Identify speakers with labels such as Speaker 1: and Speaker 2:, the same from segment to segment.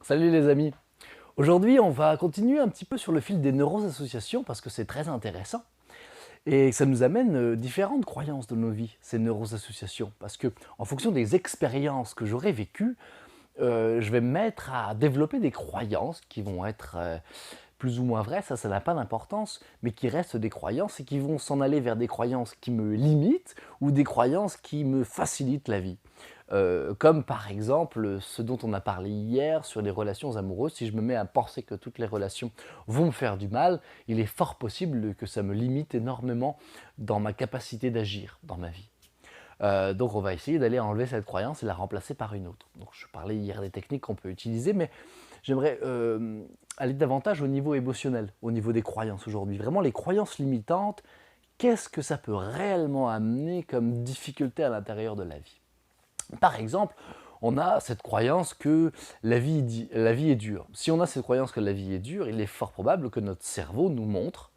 Speaker 1: Salut les amis. Aujourd'hui, on va continuer un petit peu sur le fil des neuroassociations parce que c'est très intéressant et ça nous amène différentes croyances de nos vies, ces neuroassociations. Parce que en fonction des expériences que j'aurai vécues, je vais me mettre à développer des croyances qui vont être plus ou moins vraies, ça n'a pas d'importance, mais qui restent des croyances et qui vont s'en aller vers des croyances qui me limitent ou des croyances qui me facilitent la vie. Comme par exemple ce dont on a parlé hier sur les relations amoureuses, si je me mets à penser que toutes les relations vont me faire du mal, il est fort possible que ça me limite énormément dans ma capacité d'agir dans ma vie. Donc on va essayer d'aller enlever cette croyance et la remplacer par une autre. Donc je parlais hier des techniques qu'on peut utiliser, mais j'aimerais aller davantage au niveau émotionnel, au niveau des croyances aujourd'hui. Vraiment les croyances limitantes, qu'est-ce que ça peut réellement amener comme difficulté à l'intérieur de la vie? Par exemple, on a cette croyance que la vie est dure. Si on a cette croyance que la vie est dure, il est fort probable que notre cerveau nous montre,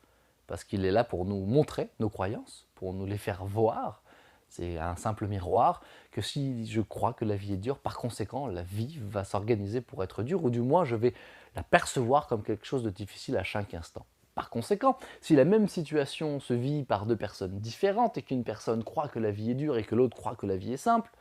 Speaker 1: parce qu'il est là pour nous montrer nos croyances, pour nous les faire voir, c'est un simple miroir, que si je crois que la vie est dure, par conséquent, la vie va s'organiser pour être dure, ou du moins je vais la percevoir comme quelque chose de difficile à chaque instant. Par conséquent, si la même situation se vit par deux personnes différentes et qu'une personne croit que la vie est dure et que l'autre croit que la vie est simple,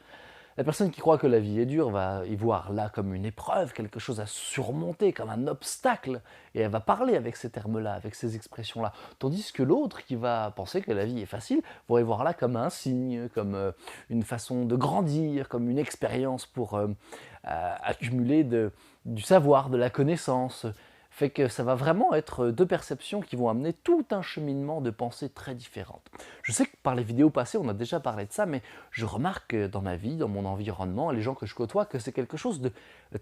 Speaker 1: la personne qui croit que la vie est dure va y voir là comme une épreuve, quelque chose à surmonter, comme un obstacle, et elle va parler avec ces termes-là, avec ces expressions-là. Tandis que l'autre qui va penser que la vie est facile, va y voir là comme un signe, comme une façon de grandir, comme une expérience pour accumuler du savoir, de la connaissance. Fait que ça va vraiment être deux perceptions qui vont amener tout un cheminement de pensée très différentes. Je sais que par les vidéos passées, on a déjà parlé de ça, mais je remarque dans ma vie, dans mon environnement, les gens que je côtoie, que c'est quelque chose de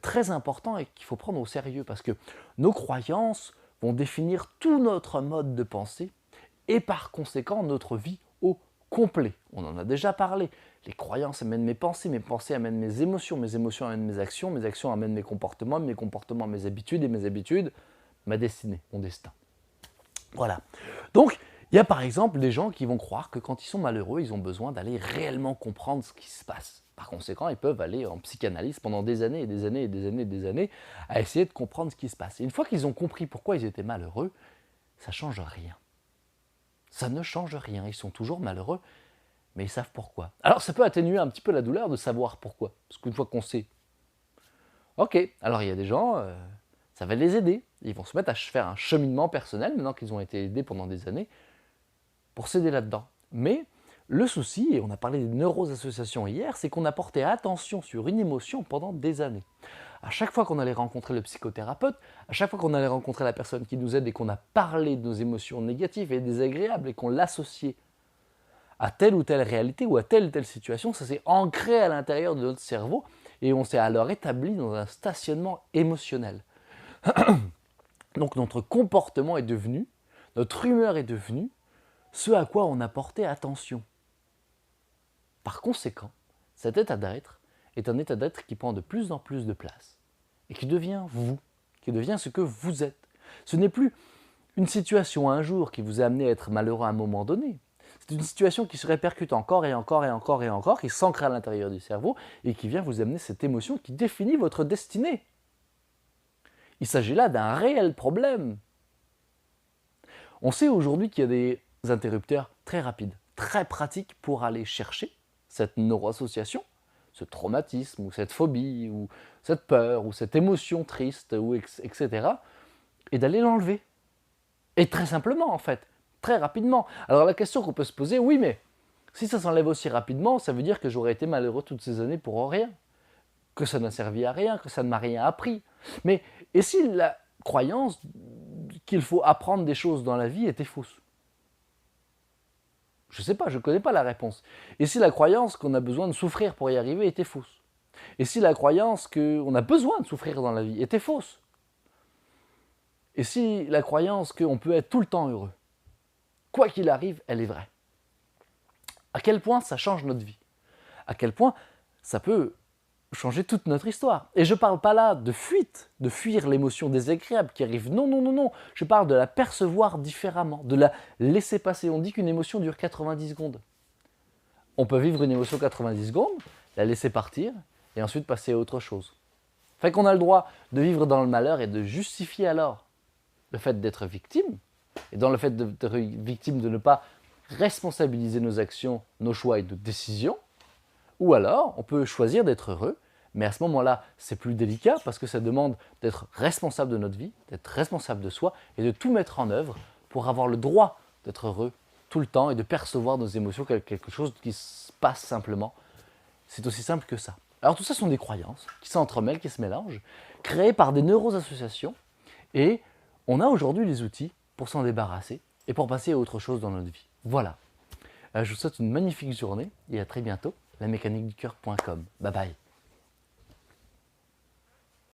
Speaker 1: très important et qu'il faut prendre au sérieux parce que nos croyances vont définir tout notre mode de pensée et par conséquent notre vie au complet. On en a déjà parlé. Les croyances amènent mes pensées amènent mes émotions amènent mes actions amènent mes comportements mes habitudes et mes habitudes, ma destinée, mon destin. Voilà. Donc, il y a par exemple des gens qui vont croire que quand ils sont malheureux, ils ont besoin d'aller réellement comprendre ce qui se passe. Par conséquent, ils peuvent aller en psychanalyse pendant des années et des années et des années et des années à essayer de comprendre ce qui se passe. Et une fois qu'ils ont compris pourquoi ils étaient malheureux, ça ne change rien. Ça ne change rien, ils sont toujours malheureux, mais ils savent pourquoi. Alors ça peut atténuer un petit peu la douleur de savoir pourquoi, parce qu'une fois qu'on sait, ok, alors il y a des gens, ça va les aider, ils vont se mettre à faire un cheminement personnel, maintenant qu'ils ont été aidés pendant des années, pour s'aider là-dedans. Mais le souci, et on a parlé des neuroassociations hier, c'est qu'on a porté attention sur une émotion pendant des années. À chaque fois qu'on allait rencontrer le psychothérapeute, à chaque fois qu'on allait rencontrer la personne qui nous aide et qu'on a parlé de nos émotions négatives et désagréables et qu'on l'associait à telle ou telle réalité ou à telle ou telle situation, ça s'est ancré à l'intérieur de notre cerveau et on s'est alors établi dans un stationnement émotionnel. Donc notre comportement est devenu, notre humeur est devenue ce à quoi on a porté attention. Par conséquent, cet état d'être est un état d'être qui prend de plus en plus de place et qui devient vous, qui devient ce que vous êtes. Ce n'est plus une situation un jour qui vous a amené à être malheureux à un moment donné. C'est une situation qui se répercute encore et encore et encore et encore, qui s'ancre à l'intérieur du cerveau et qui vient vous amener cette émotion qui définit votre destinée. Il s'agit là d'un réel problème. On sait aujourd'hui qu'il y a des interrupteurs très rapides, très pratiques pour aller chercher cette neuroassociation, ce traumatisme ou cette phobie ou cette peur ou cette émotion triste, ou etc. et d'aller l'enlever. Et très simplement en fait, très rapidement. Alors la question qu'on peut se poser, oui mais si ça s'enlève aussi rapidement, ça veut dire que j'aurais été malheureux toutes ces années pour rien, que ça n'a servi à rien, que ça ne m'a rien appris. Mais et si la croyance qu'il faut apprendre des choses dans la vie était fausse? Je ne sais pas, je ne connais pas la réponse. Et si la croyance qu'on a besoin de souffrir pour y arriver était fausse? Et si la croyance qu'on a besoin de souffrir dans la vie était fausse? Et si la croyance qu'on peut être tout le temps heureux? Quoi qu'il arrive, elle est vraie. À quel point ça change notre vie? À quel point ça peut changer toute notre histoire? Et je ne parle pas là de fuite, de fuir l'émotion désagréable qui arrive. Non, non, non, non. Je parle de la percevoir différemment, de la laisser passer. On dit qu'une émotion dure 90 secondes. On peut vivre une émotion 90 secondes, la laisser partir et ensuite passer à autre chose. Fait qu'on a le droit de vivre dans le malheur et de justifier alors le fait d'être victime, et dans le fait d'être victime de ne pas responsabiliser nos actions, nos choix et nos décisions, ou alors on peut choisir d'être heureux, mais à ce moment-là, c'est plus délicat parce que ça demande d'être responsable de notre vie, d'être responsable de soi et de tout mettre en œuvre pour avoir le droit d'être heureux tout le temps et de percevoir nos émotions comme quelque chose qui se passe simplement. C'est aussi simple que ça. Alors tout ça sont des croyances qui s'entremêlent, qui se mélangent, créées par des neuroassociations et on a aujourd'hui les outils pour s'en débarrasser et pour passer à autre chose dans notre vie. Voilà. Je vous souhaite une magnifique journée et à très bientôt, lamécaniqueducoeur.com. Bye bye.